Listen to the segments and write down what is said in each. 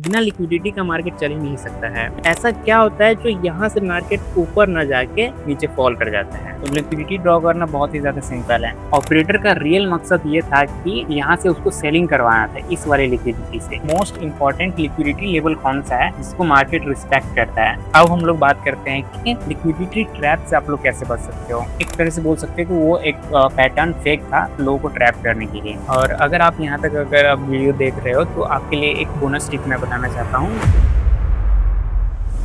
बिना लिक्विडिटी का मार्केट चल ही नहीं सकता है। ऐसा क्या होता है जो यहाँ से मार्केट ऊपर न जाके नीचे फॉल कर जाता है? तो लिक्विडिटी ड्रॉ करना बहुत ही ज्यादा सिंपल है। ऑपरेटर का रियल मकसद ये था कि यहाँ से उसको सेलिंग करवाना था इस वाले लिक्विडिटी से। मोस्ट इंपॉर्टेंट लिक्विडिटी लेवल कौन सा है जिसको मार्केट रिस्पेक्ट करता है? अब हम लोग बात करते हैं कि लिक्विडिटी ट्रैप से आप लोग कैसे बच सकते हो। एक तरह से बोल सकते हैं कि वो एक पैटर्न फेक था लोगों को ट्रैप करने के लिए। और अगर आप यहाँ तक अगर आप वीडियो देख रहे हो तो आपके लिए एक बोनस टिप मैं बताना चाहता हूँ।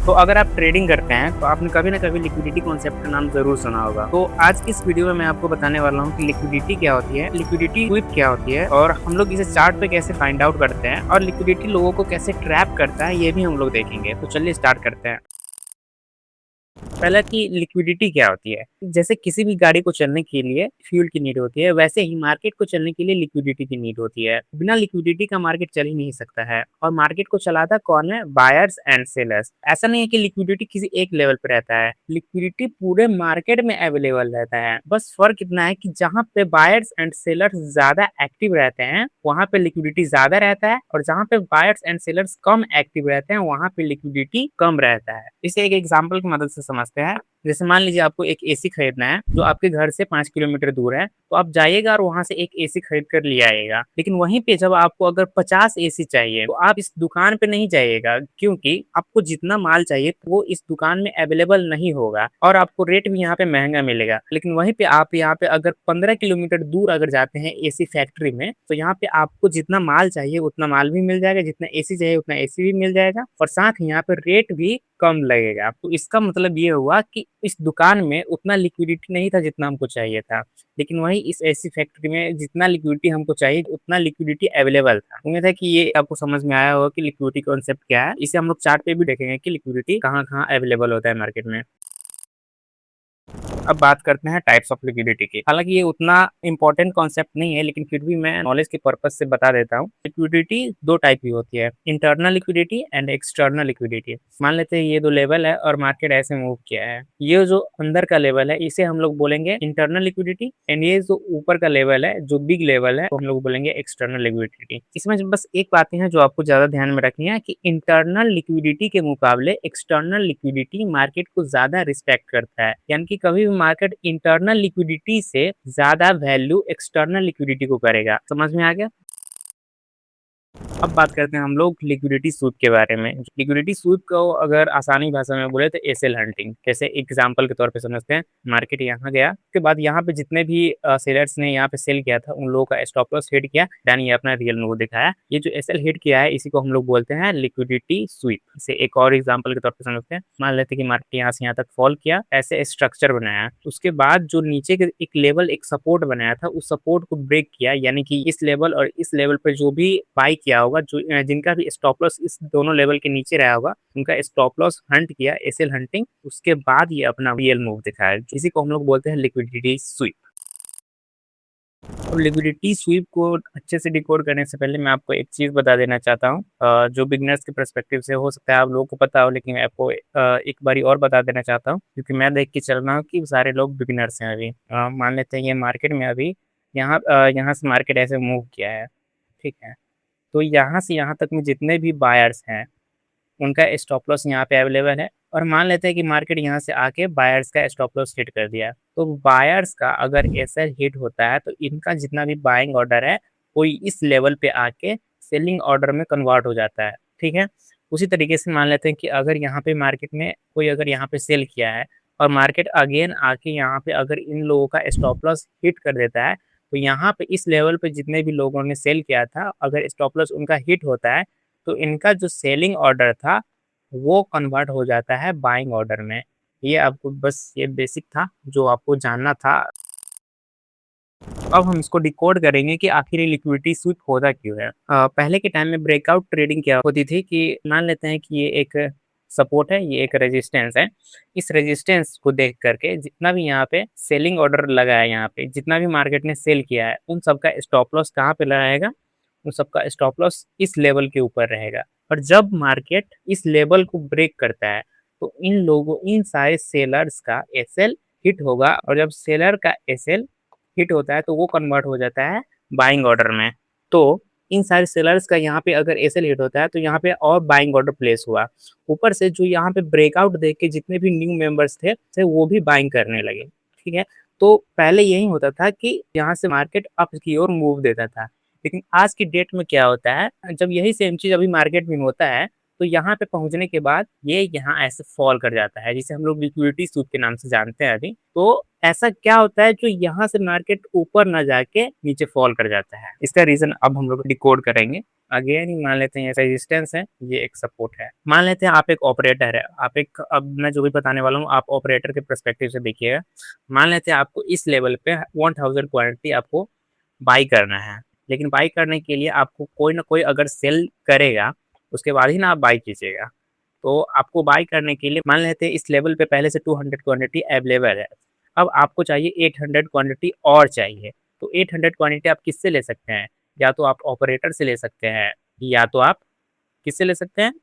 तो अगर आप ट्रेडिंग करते हैं तो आपने कभी ना कभी लिक्विडिटी कॉन्सेप्ट का नाम जरूर सुना होगा। तो आज की इस वीडियो में मैं आपको बताने वाला हूँ कि लिक्विडिटी क्या होती है, लिक्विडिटी स्वीप क्या होती है और हम लोग इसे चार्ट पे कैसे फाइंड आउट करते हैं और लिक्विडिटी लोगों को कैसे ट्रैप करता है ये भी हम लोग देखेंगे। तो चलिए स्टार्ट करते हैं। पहला कि लिक्विडिटी क्या होती है। जैसे किसी भी गाड़ी को चलने के लिए फ्यूल की नीड होती है, वैसे ही मार्केट को चलने के लिए लिक्विडिटी की नीड होती है। बिना लिक्विडिटी का मार्केट चल ही नहीं सकता है। और मार्केट को चलाता कौन है? Buyers and sellers. ऐसा नहीं है कि लिक्विडिटी किसी एक लेवल पे रहता है, लिक्विडिटी पूरे मार्केट में अवेलेबल रहता है। बस फर्क इतना है कि जहाँ पे बायर्स एंड सेलर्स ज्यादा एक्टिव रहते हैं वहां पे लिक्विडिटी ज्यादा रहता है, और जहाँ पे buyers and sellers come active रहते हैं वहां पे लिक्विडिटी कम रहता है। इसे एक एग्जांपल की मदद से समझते हैं। जैसे मान लीजिए आपको एक एसी खरीदना है जो आपके घर से 5 किलोमीटर दूर है, तो आप जाइएगा और वहां से एक एसी खरीद कर ले आइएगा। लेकिन वहीं पे जब आपको अगर 50 एसी चाहिए तो आप इस दुकान पे नहीं जाइएगा, क्योंकि आपको जितना माल चाहिए वो इस दुकान में अवेलेबल नहीं होगा और आपको रेट भी यहाँ पे महंगा मिलेगा। लेकिन वहीं पे आप यहाँ पे अगर 15 किलोमीटर दूर अगर जाते हैं एसी फैक्ट्री में, तो यहाँ पे आपको जितना माल चाहिए उतना माल भी मिल जाएगा, जितना एसी चाहिए उतना एसी भी मिल जाएगा, और साथ ही यहाँ पे रेट भी कम लगेगा। तो इसका मतलब ये हुआ कि इस दुकान में उतना लिक्विडिटी नहीं था जितना हमको चाहिए था, लेकिन वही इस एसी फैक्ट्री में जितना लिक्विडिटी हमको चाहिए उतना लिक्विडिटी अवेलेबल था। उम्मीद है कि ये आपको समझ में आया होगा कि लिक्विडिटी कॉन्सेप्ट क्या है। इसे हम लोग चार्ट पे भी देखेंगे कि लिक्विडिटी कहाँ कहाँ अवेलेबल होता है मार्केट में। अब बात करते हैं टाइप्स ऑफ लिक्विडिटी की। हालांकि ये उतना इंपॉर्टेंट कॉन्सेप्ट नहीं है, लेकिन फिर भी मैं नॉलेज के पर्पज से बता देता हूँ। लिक्विडिटी दो टाइप की होती है, internal liquidity and external liquidity. मान लेते हैं ये दो लेवल है और मार्केट ऐसे मूव किया है। ये जो अंदर का लेवल है इसे हम लोग बोलेंगे इंटरनल लिक्विडिटी, एंड ये जो ऊपर का लेवल है जो बिग लेवल है तो हम लोग बोलेंगे एक्सटर्नल लिक्विडिटी। इसमें बस एक बातें हैं जो आपको ज्यादा ध्यान में रखनी है कि इंटरनल लिक्विडिटी के मुकाबले एक्सटर्नल लिक्विडिटी मार्केट को ज्यादा रिस्पेक्ट करता है। यानी कि कभी भी मार्केट इंटरनल लिक्विडिटी से ज्यादा वैल्यू एक्सटर्नल लिक्विडिटी को करेगा। समझ में आ गया? अब बात करते हैं हम लोग लिक्विडिटी स्वीप के बारे में। लिक्विडिटी स्वीप को अगर आसानी भाषा में बोले तो एसएल हंटिंग। जैसे एग्जांपल के तौर पे समझते हैं, मार्केट यहाँ गया, उसके बाद यहाँ पे जितने भी सेलर्स ने यहाँ पे सेल किया था उन लोगों का स्टॉप लॉस हिट किया, देन ये अपना रियल मूव दिखाया। ये जो एसएल हिट किया है इसी को हम लोग बोलते हैं लिक्विडिटी स्वीप। इसे एक और एग्जाम्पल के तौर पर समझते हैं। मान लेते हैं कि मार्केट यहाँ से यहाँ तक फॉल किया, ऐसे स्ट्रक्चर बनाया, उसके बाद जो नीचे के एक लेवल एक सपोर्ट बनाया था उस सपोर्ट को ब्रेक किया, यानी कि इस लेवल और इस लेवल पर जो भी बाई किया होगा, जो जिनका भी स्टॉप लॉस इस दोनों लेवल के नीचे रहा होगा उनका स्टॉप लॉस हंट किया, एसएल हंटिंग। उसके बाद ये अपना रियल मूव दिखाया, इसी को हम लोग बोलते हैं लिक्विडिटी स्वीप। और लिक्विडिटी स्वीप को अच्छे से डिकोड करने से पहले मैं आपको एक चीज बता देना चाहता हूँ, जो बिगनर्स के पर्सपेक्टिव से हो सकता है आप लोगों को पता हो, लेकिन मैं आपको एक बारी और बता देना चाहता हूँ, क्योंकि मैं देख के चल रहा हूँ कि सारे लोग बिगिनर्स हैं अभी। मान लेते हैं ये मार्केट में अभी यहाँ से मार्केट ऐसे मूव किया है, ठीक है। तो यहाँ से यहाँ तक में जितने भी बायर्स हैं उनका स्टॉप लॉस यहाँ पे अवेलेबल है, और मान लेते हैं कि मार्केट यहाँ से आके बायर्स का स्टॉप लॉस हिट कर दिया। तो बायर्स का अगर ऐसा हिट होता है तो इनका जितना भी बाइंग ऑर्डर है वो इस लेवल पे आके सेलिंग ऑर्डर में कन्वर्ट हो जाता है, ठीक है। उसी तरीके से मान लेते हैं कि अगर यहाँ पे मार्केट में कोई अगर यहाँ पे सेल किया है और मार्केट अगेन आके यहाँ पे अगर इन लोगों का स्टॉप लॉस हिट कर देता है, तो यहाँ पे इस लेवल पे जितने भी लोगों ने सेल किया था अगर स्टॉप लॉस उनका हिट होता है तो इनका जो सेलिंग ऑर्डर था वो कन्वर्ट हो जाता है बाइंग ऑर्डर में। ये आपको बस ये बेसिक था जो आपको जानना था। अब हम इसको डिकोड करेंगे कि आखिर ये लिक्विडिटी स्वीप होता क्यों है। पहले के टाइम में ब्रेकआउट ट्रेडिंग क्या होती थी कि मान लेते हैं कि ये एक सपोर्ट है, ये एक रेजिस्टेंस है। इस रेजिस्टेंस को देख करके जितना भी यहाँ पे सेलिंग ऑर्डर लगा है, यहाँ पे जितना भी मार्केट ने सेल किया है उन सबका स्टॉप लॉस कहाँ पे लगाएगा? उन सबका स्टॉप लॉस इस लेवल के ऊपर रहेगा। और जब मार्केट इस लेवल को ब्रेक करता है तो इन सारे सेलर्स का एसएल हिट होगा, और जब सेलर का एसएल हिट होता है तो वो कन्वर्ट हो जाता है बाइंग ऑर्डर में। तो इन सारे सेलर्स का यहाँ पे अगर एसएल हिट होता है तो यहाँ पे और बाइंग ऑर्डर प्लेस हुआ। ऊपर से जो यहाँ पे ब्रेकआउट देख के जितने भी न्यू मेंबर्स थे वो भी बाइंग करने लगे, ठीक है? तो पहले यही होता था कि यहाँ से मार्केट अप की ओर मूव देता था। लेकिन आज की डेट में क्या होता है, जब यही सेम चीज़ अभी मार्केट में होता है, तो यहाँ पे पहुँचने के बाद ये यहाँ ऐसे फॉल कर जाता है, जिसे हम लोग लिक्विडिटी स्वीप के नाम से जानते हैं अभी। तो ऐसा क्या होता है जो यहाँ से मार्केट ऊपर ना जाके नीचे फॉल कर जाता है? इसका रीज़न अब हम लोग डिकोड करेंगे। अगेन मान लेते हैं ये रेजिस्टेंस है, ये एक सपोर्ट है। मान लेते हैं आप एक ऑपरेटर है, आप एक अब मैं जो भी बताने वाला हूँ आप ऑपरेटर के पर्सपेक्टिव से देखिएगा। मान लेते हैं आपको इस लेवल पे 1000 क्वांटिटी आपको बाई करना है, लेकिन बाई करने के लिए आपको कोई ना कोई अगर सेल करेगा, उसके बाद ही ना आप बाई कीजिएगा। तो आपको बाई करने के लिए मान लेते हैं इस लेवल पे पहले से 200 क्वांटिटी अवेलेबल है। अब आपको चाहिए 800 क्वांटिटी और चाहिए। तो 800 क्वांटिटी आप किससे ले सकते हैं? या तो आप ऑपरेटर से ले सकते हैं, या तो आप किससे ले सकते हैं?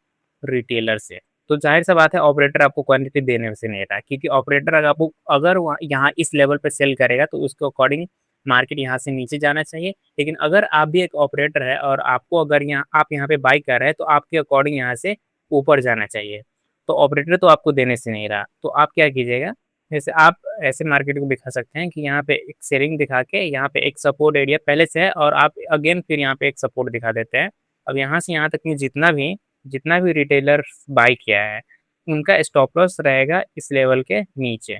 रिटेलर से। तो ज़ाहिर-सा बात है ऑपरेटर आपको क्वांटिटी देने से नहीं रहा है, क्योंकि ऑपरेटर अगर आपको अगर वहाँ यहाँ इस लेवल पे सेल करेगा तो उसके अकॉर्डिंग मार्केट यहाँ से नीचे जाना चाहिए। लेकिन अगर आप भी एक ऑपरेटर है और आपको अगर यहाँ आप यहाँ पे बाय कर रहे हैं तो आपके अकॉर्डिंग यहाँ से ऊपर जाना चाहिए। तो ऑपरेटर तो आपको देने से नहीं रहा, तो आप क्या कीजिएगा, जैसे आप ऐसे मार्केट को दिखा सकते हैं कि यहाँ पे एक सेलिंग दिखा के यहाँ पे एक सपोर्ट एरिया पहले से है और आप अगेन फिर यहाँ पे एक सपोर्ट दिखा देते हैं। अब यहाँ से यहाँ तक कि जितना भी रिटेलर बाय किया है, उनका स्टॉप लॉस रहेगा इस लेवल के नीचे।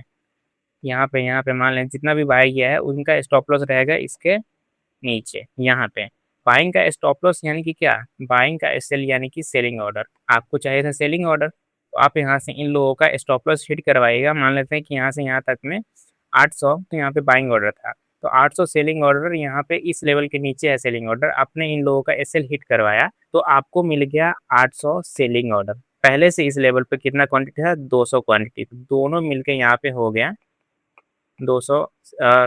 यहाँ पे मान लें जितना भी बाय किया है उनका स्टॉप लॉस रहेगा इसके नीचे यहाँ पे। बाइंग का स्टॉप लॉस यानी कि क्या? बाइंग का एसएल यानी कि सेलिंग ऑर्डर। आपको चाहिए था सेलिंग ऑर्डर, तो आप यहाँ से इन लोगों का स्टॉप लॉस हिट करवाइएगा। मान लेते हैं कि यहाँ से यहाँ तक में 800, तो यहाँ पे बाइंग ऑर्डर था। तो 800 सेलिंग ऑर्डर यहाँ पे इस लेवल के नीचे है सेलिंग ऑर्डर। आपने इन लोगों का एसएल हिट करवाया तो आपको मिल गया 800 सेलिंग ऑर्डर। पहले से इस लेवल पे कितना क्वांटिटी था? 200 क्वांटिटी। तो दोनों मिलके यहाँ पे हो गया 200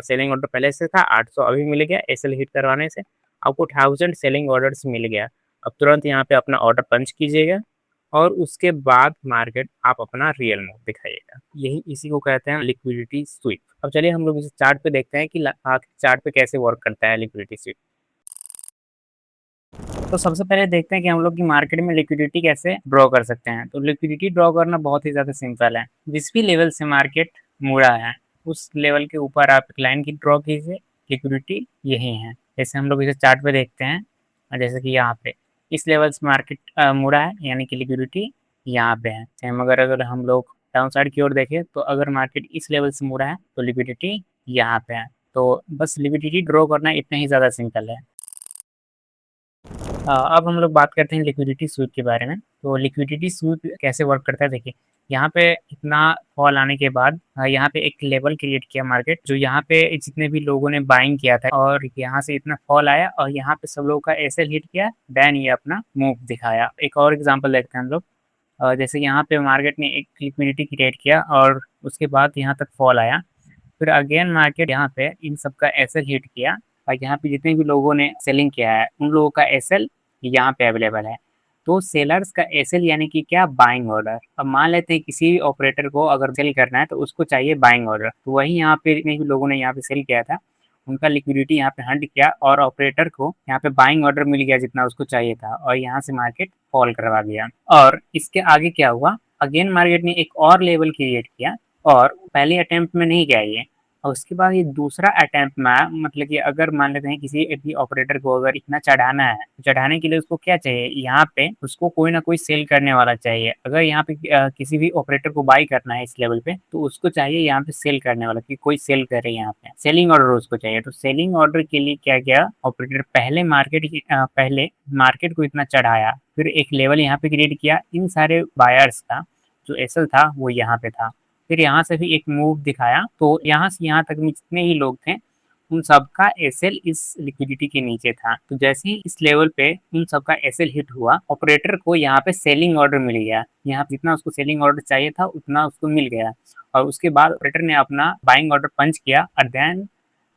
सेलिंग ऑर्डर पहले से था, 800 अभी मिल गया एसएल हिट करवाने से। आपको 1000 सेलिंग ऑर्डर्स मिल गया। अब तुरंत यहाँ पे अपना ऑर्डर पंच कीजिएगा और उसके बाद मार्केट आप अपना रियल मूव दिखाइएगा। यही इसी को कहते हैं लिक्विडिटी स्वीप। अब चलिए हम लोग इस चार्ट पे देखते हैं कि चार्ट पे कैसे वर्क करता है लिक्विडिटी स्वीप। तो सबसे पहले देखते हैं कि हम लोग की मार्केट में लिक्विडिटी कैसे ड्रॉ कर सकते हैं। तो लिक्विडिटी ड्रॉ करना बहुत ही ज़्यादा सिंपल है। जिस भी लेवल से मार्केट मुड़ा है उस लेवल के ऊपर आप एक लाइन की ड्रॉ कीजिए, लिक्विडिटी यही है। जैसे हम लोग इसे चार्ट पे देखते हैं, जैसे कि यहाँ पे इस लेवल से मार्केट मुड़ा है यानी कि लिक्विडिटी यहाँ पे है। सेम अगर अगर हम लोग डाउन साइड की ओर देखें तो अगर मार्केट इस लेवल से मुड़ा है तो लिक्विडिटी यहाँ पे है। तो बस लिक्विडिटी ड्रॉ करना इतना ही ज़्यादा सिंपल है। अब हम लोग बात करते हैं लिक्विडिटी स्वीप के बारे में। तो लिक्विडिटी स्वीप कैसे वर्क करता है देखिए, यहाँ पे इतना फॉल आने के बाद यहाँ पे एक लेवल क्रिएट किया मार्केट, जो यहाँ पे जितने भी लोगों ने बाइंग किया था और यहाँ से इतना फॉल आया और यहाँ पे सब लोगों का एसएल हिट किया, देन ये अपना मूव दिखाया। एक और एग्जांपल देखते हैं हम लोग। जैसे यहाँ पे मार्केट ने एक लिक्विडिटी क्रिएट किया और उसके बाद यहाँ तक फॉल आया, फिर अगेन मार्केट यहाँ पे इन सब का एसएल हिट किया और यहाँ पे जितने भी लोगों ने सेलिंग किया है उन लोगों का एसएल यहाँ पे अवेलेबल है। तो सेलर्स का एसएल यानी कि क्या? Buying order. अब मान लेते हैं किसी भी ऑपरेटर को अगर सेल करना है तो उसको चाहिए बाइंग ऑर्डर, तो वही यहाँ पे जितने भी लोगों ने यहाँ पे सेल किया था उनका लिक्विडिटी यहाँ पे हंट किया और ऑपरेटर को यहाँ पे बाइंग ऑर्डर मिल गया जितना उसको चाहिए था और यहाँ से मार्केट फॉल करवा दिया। और इसके आगे क्या हुआ, अगेन मार्केट ने एक और लेवल क्रिएट किया और पहले अटेम्प्ट में नहीं गया ये, और उसके बाद ये दूसरा अटेम्प्ट में आया। मतलब कि अगर मान लेते हैं किसी भी ऑपरेटर को अगर इतना चढ़ाना है, चढ़ाने के लिए उसको क्या चाहिए, यहाँ पे उसको कोई ना कोई सेल करने वाला चाहिए। अगर यहाँ पे किसी भी ऑपरेटर को बाई करना है इस लेवल पे तो उसको चाहिए यहाँ पे सेल करने वाला, कि कोई सेल करे, यहाँ पे सेलिंग ऑर्डर उसको चाहिए। तो सेलिंग ऑर्डर के लिए क्या किया ऑपरेटर, पहले मार्केट को इतना चढ़ाया, फिर एक लेवल यहाँ पे क्रिएट किया, इन सारे बायर्स का जो एसएल था वो यहाँ पे था, फिर यहाँ से भी एक मूव दिखाया। तो यहाँ से यहाँ तक में जितने ही लोग थे उन सबका एसएल इस लिक्विडिटी के नीचे था। तो जैसे ही इस लेवल पे उन सबका एसएल हिट हुआ, ऑपरेटर को यहाँ पे सेलिंग ऑर्डर मिल गया। यहाँ जितना उसको सेलिंग ऑर्डर चाहिए था उतना उसको मिल गया और उसके बाद ऑपरेटर ने अपना बाइंग ऑर्डर पंच किया और देन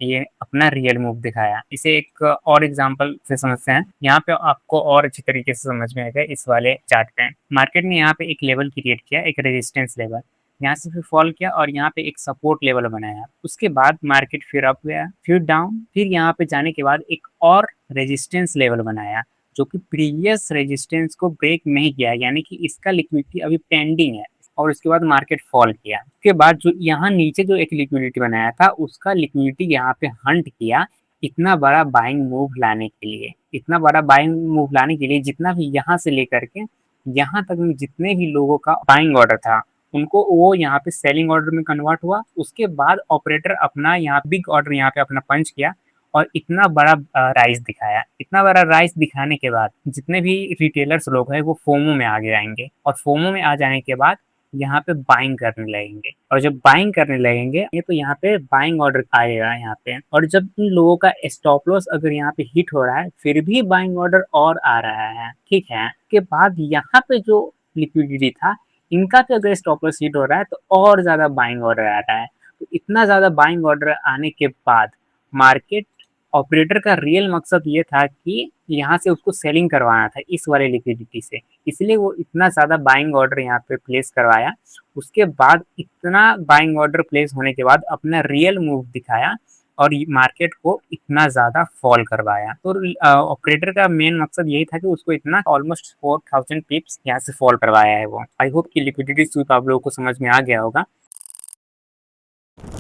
ये अपना रियल मूव दिखाया। इसे एक और एग्जांपल से समझते हैं, यहाँ पे आपको और अच्छी तरीके से समझ में आएगा। इस वाले चार्ट पे मार्केट ने यहाँ पे एक लेवल क्रिएट किया, एक रेजिस्टेंस लेवल। यहाँ से फिर फॉल किया और यहाँ पे एक सपोर्ट लेवल बनाया। उसके बाद मार्केट फिर अप गया, फिर डाउन, फिर यहाँ पे जाने के बाद एक और रेजिस्टेंस लेवल बनाया जो कि प्रीवियस रेजिस्टेंस को ब्रेक नहीं किया, यानी कि इसका लिक्विडिटी अभी पेंडिंग है। और उसके बाद मार्केट फॉल किया। उसके बाद जो यहाँ नीचे जो एक लिक्विडिटी बनाया था उसका लिक्विडिटी यहाँ पे हंट किया इतना बड़ा बाइंग मूव लाने के लिए, इतना बड़ा बाइंग मूव लाने के लिए जितना भी यहाँ से लेकर के यहाँ तक में जितने भी लोगों का बाइंग ऑर्डर था उनको वो यहाँ पे सेलिंग ऑर्डर में कन्वर्ट हुआ। उसके बाद ऑपरेटर अपना यहाँ बिग ऑर्डर यहाँ पे अपना पंच किया और इतना बड़ा राइज दिखाया। इतना बड़ा राइज दिखाने के बाद जितने भी रिटेलर्स लोग हैं वो फोमो में आगे आएंगे और फोमो में आ जाने के बाद यहाँ पे बाइंग करने लगेंगे और जब बाइंग करने लगेंगे ये तो यहाँ पे बाइंग ऑर्डर आएगा यहाँ पे। और जब इन लोगों का स्टॉप लॉस अगर यहाँ पे हिट हो रहा है फिर भी बाइंग ऑर्डर और आ रहा है, ठीक है। उसके बाद यहाँ पे जो लिक्विडिटी था इनका तो अगर स्टॉप लॉस हिट हो रहा है तो और ज्यादा बाइंग ऑर्डर आ रहा है। तो इतना ज्यादा बाइंग ऑर्डर आने के बाद मार्केट ऑपरेटर का रियल मकसद ये था कि यहाँ से उसको सेलिंग करवाना था इस वाले लिक्विडिटी से, इसलिए वो इतना ज़्यादा बाइंग ऑर्डर यहाँ पे प्लेस करवाया। उसके बाद इतना बाइंग ऑर्डर प्लेस होने के बाद अपना रियल मूव दिखाया और मार्केट को इतना ज़्यादा फॉल करवाया। तो ऑपरेटर का मेन मकसद यही था कि उसको इतना ऑलमोस्ट 4000 पिप्स यहाँ से फॉल करवाया है वो। आई होप कि लिक्विडिटी स्वीप आप लोगों को समझ में आ गया होगा।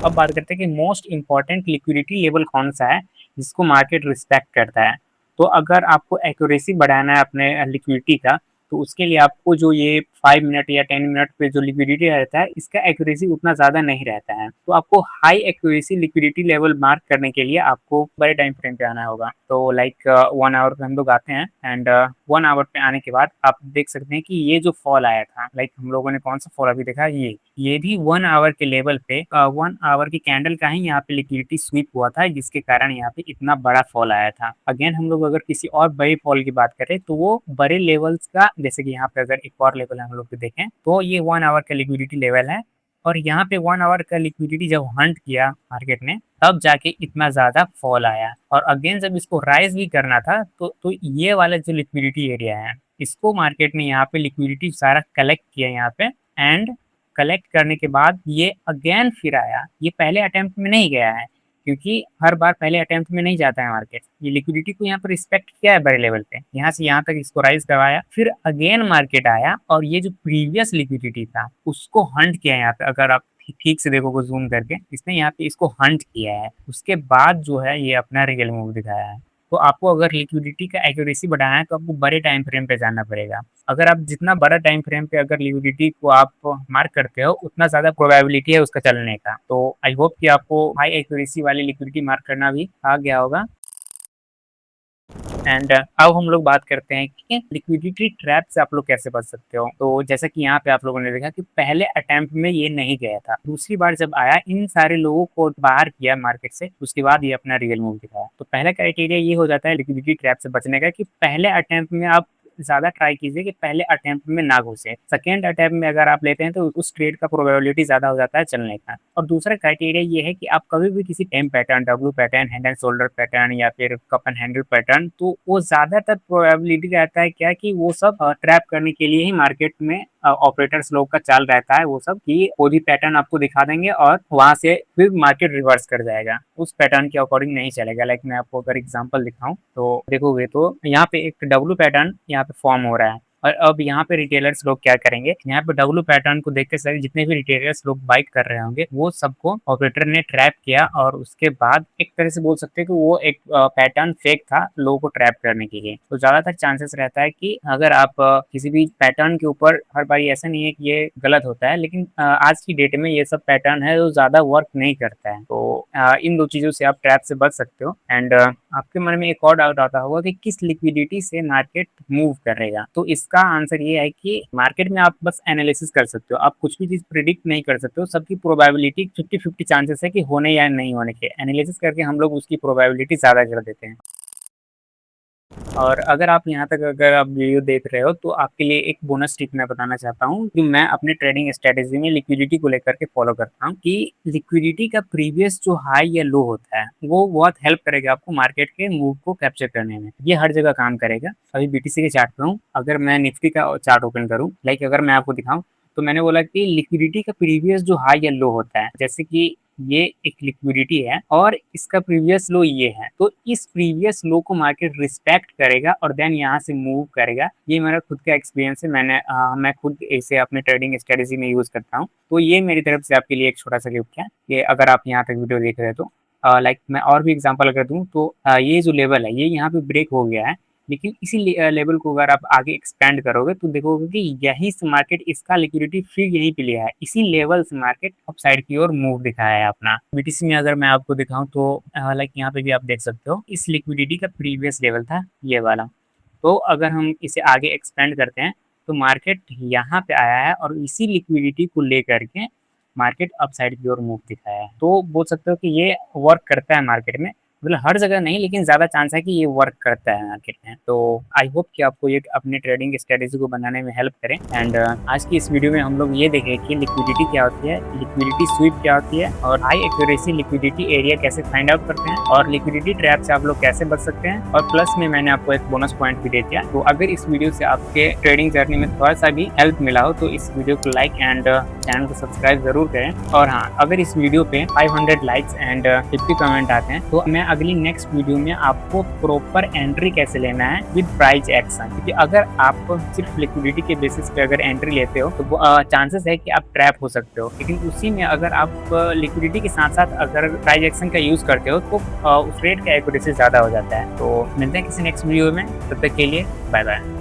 अब बात करते हैं कि मोस्ट इंपॉर्टेंट लिक्विडिटी लेवल कौन सा है जिसको मार्केट रिस्पेक्ट करता है। तो अगर आपको एक्यूरेसी बढ़ाना है अपने लिक्विडिटी का तो उसके लिए आपको जो ये 5 मिनट या 10 मिनट पे जो लिक्विडिटी रहता है इसका एक्यूरेसी उतना ज़्यादा नहीं रहता है। तो आपको high accuracy liquidity level mark करने के लिए आपको बड़े टाइम फ्रेम पे आना होगा। तो लाइक 1 आवर पे हम लोग आते हैं एंड 1 आवर पे आने के बाद आप देख सकते हैं कि ये जो फॉल आया था, लाइक हम लोगों ने कौन सा फॉल अभी देखा, ये भी 1 आवर के लेवल पे 1 आवर की कैंडल का ही यहाँ पे लिक्विडिटी स्वीप हुआ था जिसके कारण यहाँ पे इतना बड़ा फॉल आया था। अगेन हम लोग अगर किसी और बड़े फॉल की बात करें तो वो बड़े लेवल्स का, जैसे कि यहाँ पे अगर एक और लेवल हम लोग देखें तो ये 1 आवर का लिक्विडिटी लेवल है और यहाँ पे 1 आवर का लिक्विडिटी जब हंट किया मार्केट ने तब जाके इतना ज्यादा फॉल आया। और अगेन जब इसको राइज भी करना था तो ये वाला जो लिक्विडिटी एरिया है इसको मार्केट ने यहाँ पे लिक्विडिटी सारा कलेक्ट किया यहाँ पे एंड कलेक्ट करने के बाद ये अगेन फिर आया। ये पहले अटेम्प्ट में नहीं गया है क्योंकि हर बार पहले अटेम्प्ट में नहीं जाता है मार्केट। ये लिक्विडिटी को यहाँ पर रिस्पेक्ट किया है बड़े लेवल पे, यहाँ से यहाँ तक इसको राइज करवाया, फिर अगेन मार्केट आया और ये जो प्रीवियस लिक्विडिटी था उसको हंट किया यहाँ पे। अगर आप ठीक से देखोगे जूम करके इसने यहाँ पे इसको हंट किया है। उसके बाद जो है ये अपना रियल मूव दिखाया है। तो आपको अगर लिक्विडिटी का एक्यूरेसी बढ़ाना है तो आपको बड़े टाइम फ्रेम पे जाना पड़ेगा। अगर आप जितना बड़ा टाइम फ्रेम पे अगर लिक्विडिटी को आप मार्क करते हो उतना ज्यादा प्रोबेबिलिटी है उसका चलने का। तो आई होप कि आपको हाई एक्यूरेसी वाली लिक्विडिटी मार्क करना भी आ गया होगा। एंड अब हम लोग बात करते हैं कि लिक्विडिटी ट्रैप से आप लोग कैसे बच सकते हो। तो जैसा कि यहाँ पे आप लोगों ने देखा कि पहले अटेम्प्ट में ये नहीं गया था, दूसरी बार जब आया इन सारे लोगों को बाहर किया मार्केट से, उसके बाद ये अपना रियल मूव दिखाया। तो पहला क्राइटेरिया ये हो जाता है लिक्विडिटी ट्रैप से बचने का कि पहले अटेम्प्ट में आप ज्यादा ट्राई कीजिए कि पहले अटेम्प्ट में ना घुसे। सेकेंड अटेम्प्ट में अगर आप लेते हैं तो उस ट्रेड का प्रोबेबिलिटी ज्यादा हो जाता है चलने का। और दूसरा क्राइटेरिया ये है कि आप कभी भी किसी M pattern, W pattern, head and shoulder pattern या फिर कप एंड हैंडल पैटर्न, तो वो ज्यादातर प्रोबेबिलिटी रहता है क्या कि वो सब ट्रैप करने के लिए ही मार्केट में ऑपरेटर्स लोग का चाल रहता है। वो सब कि कोई भी पैटर्न आपको दिखा देंगे और वहां से फिर मार्केट रिवर्स कर जाएगा, उस पैटर्न के अकॉर्डिंग नहीं चलेगा। लाइक मैं आपको अगर एग्जांपल दिखाऊं तो देखोगे तो यहाँ पे एक डब्ल्यू पैटर्न यहाँ पे फॉर्म हो रहा है और अब यहाँ पे रिटेलर्स लोग क्या करेंगे, यहाँ पे डब्ल्यू पैटर्न को देख के सारे जितने भी रिटेलर्स लोग बाइट कर रहे होंगे वो सबको ऑपरेटर ने ट्रैप किया और उसके बाद एक तरह से बोल सकते हैं कि वो एक पैटर्न फेक था लोगों को ट्रैप करने के लिए। तो ज्यादातर चांसेस रहता है कि अगर आप किसी भी पैटर्न के ऊपर, हर बार ऐसा नहीं है कि ये गलत होता है लेकिन आज की डेट में ये सब पैटर्न है जो ज्यादा वर्क नहीं करता है। तो इन दो चीजों से आप ट्रैप से बच सकते हो। एंड आपके मन में एक और डाउट आता होगा कि किस लिक्विडिटी से मार्केट मूव करेगा। तो इसका आंसर ये है कि मार्केट में आप बस एनालिसिस कर सकते हो, आप कुछ भी चीज प्रिडिक्ट नहीं कर सकते हो। सबकी प्रोबेबिलिटी 50-50 चांसेस है कि होने या नहीं होने के। एनालिसिस करके हम लोग उसकी प्रोबेबिलिटी ज्यादा कर देते हैं। और अगर आप यहाँ तक अगर आप वीडियो देख रहे हो तो आपके लिए एक बोनस टिप मैं बताना चाहता हूँ कि मैं अपने ट्रेडिंग स्ट्रेटेजी में लिक्विडिटी को लेकर के फॉलो करता हूँ कि लिक्विडिटी का प्रीवियस जो हाई या लो होता है वो बहुत हेल्प करेगा आपको मार्केट के मूव को कैप्चर करने में। ये हर जगह काम करेगा। अभी बीटीसी के चार्ट पे हूँ, अगर मैं निफ्टी का चार्ट ओपन करूँ, लाइक अगर मैं आपको दिखाऊँ तो मैंने बोला कि लिक्विडिटी का प्रीवियस जो हाई या लो होता है, जैसे कि ये एक लिक्विडिटी है और इसका प्रीवियस लो ये है, तो इस प्रीवियस लो को मार्केट रिस्पेक्ट करेगा और देन यहाँ से मूव करेगा। ये मेरा खुद का एक्सपीरियंस है, मैं खुद इसे अपने ट्रेडिंग स्ट्रेटेजी में यूज करता हूँ। तो ये मेरी तरफ से आपके लिए एक छोटा सा गिफ्ट है कि अगर आप यहाँ तक वीडियो देख रहे हैं तो लाइक मैं और भी एग्जांपल अगर दूं तो ये जो लेवल है ये यहाँ पे ब्रेक हो गया है, लेकिन इसी लेवल को अगर आप आगे एक्सपेंड करोगे तो देखोगे कि यही से मार्केट इसका लिक्विडिटी फिर यहीं पे लिया है, इसी लेवल से मार्केट अपसाइड की ओर मूव दिखाया है अपना। बीटीसी में अगर मैं आपको दिखाऊं तो लाइक यहाँ पे भी आप देख सकते हो इस लिक्विडिटी का प्रीवियस लेवल था ये वाला। तो अगर हम इसे आगे एक्सपेंड करते हैं तो मार्केट यहाँ पे आया है और इसी लिक्विडिटी को लेकर के मार्केट अपसाइड की ओर मूव दिखाया है। तो बोल सकते हो कि ये वर्क करता है मार्केट में, मतलब हर जगह नहीं लेकिन ज़्यादा चांस है कि ये वर्क करता है मार्केट में। तो आई होप कि आपको ये अपने ट्रेडिंग स्ट्रेटेजी को बनाने में हेल्प करें। एंड आज की इस वीडियो में हम लोग ये देखें कि लिक्विडिटी क्या होती है, लिक्विडिटी स्वीप क्या होती है और हाई एक्यूरेसी लिक्विडिटी एरिया कैसे फाइंड आउट करते हैं और लिक्विडिटी ट्रैप से आप लोग कैसे बच सकते हैं। और प्लस में मैंने आपको एक बोनस पॉइंट भी दे दिया। तो अगर इस वीडियो से आपके ट्रेडिंग जर्नी में थोड़ा सा भी हेल्प मिला हो तो इस वीडियो को लाइक एंड चैनल को सब्सक्राइब जरूर करें। और हाँ, अगर इस वीडियो पे 500 लाइक्स एंड 50 कमेंट आते हैं तो मैं अगली नेक्स्ट वीडियो में आपको प्रॉपर एंट्री कैसे लेना है विद प्राइस एक्शन, क्योंकि अगर आप सिर्फ लिक्विडिटी के बेसिस पे अगर एंट्री लेते हो तो चांसेस है कि आप ट्रैप हो सकते हो, लेकिन उसी में अगर आप लिक्विडिटी के साथ साथ अगर प्राइस एक्शन का यूज करते हो तो उस रेट का एक्यूरेसी ज्यादा हो जाता है। तो मिलते हैं किसी नेक्स्ट वीडियो में, तब तक के लिए बाय बाय।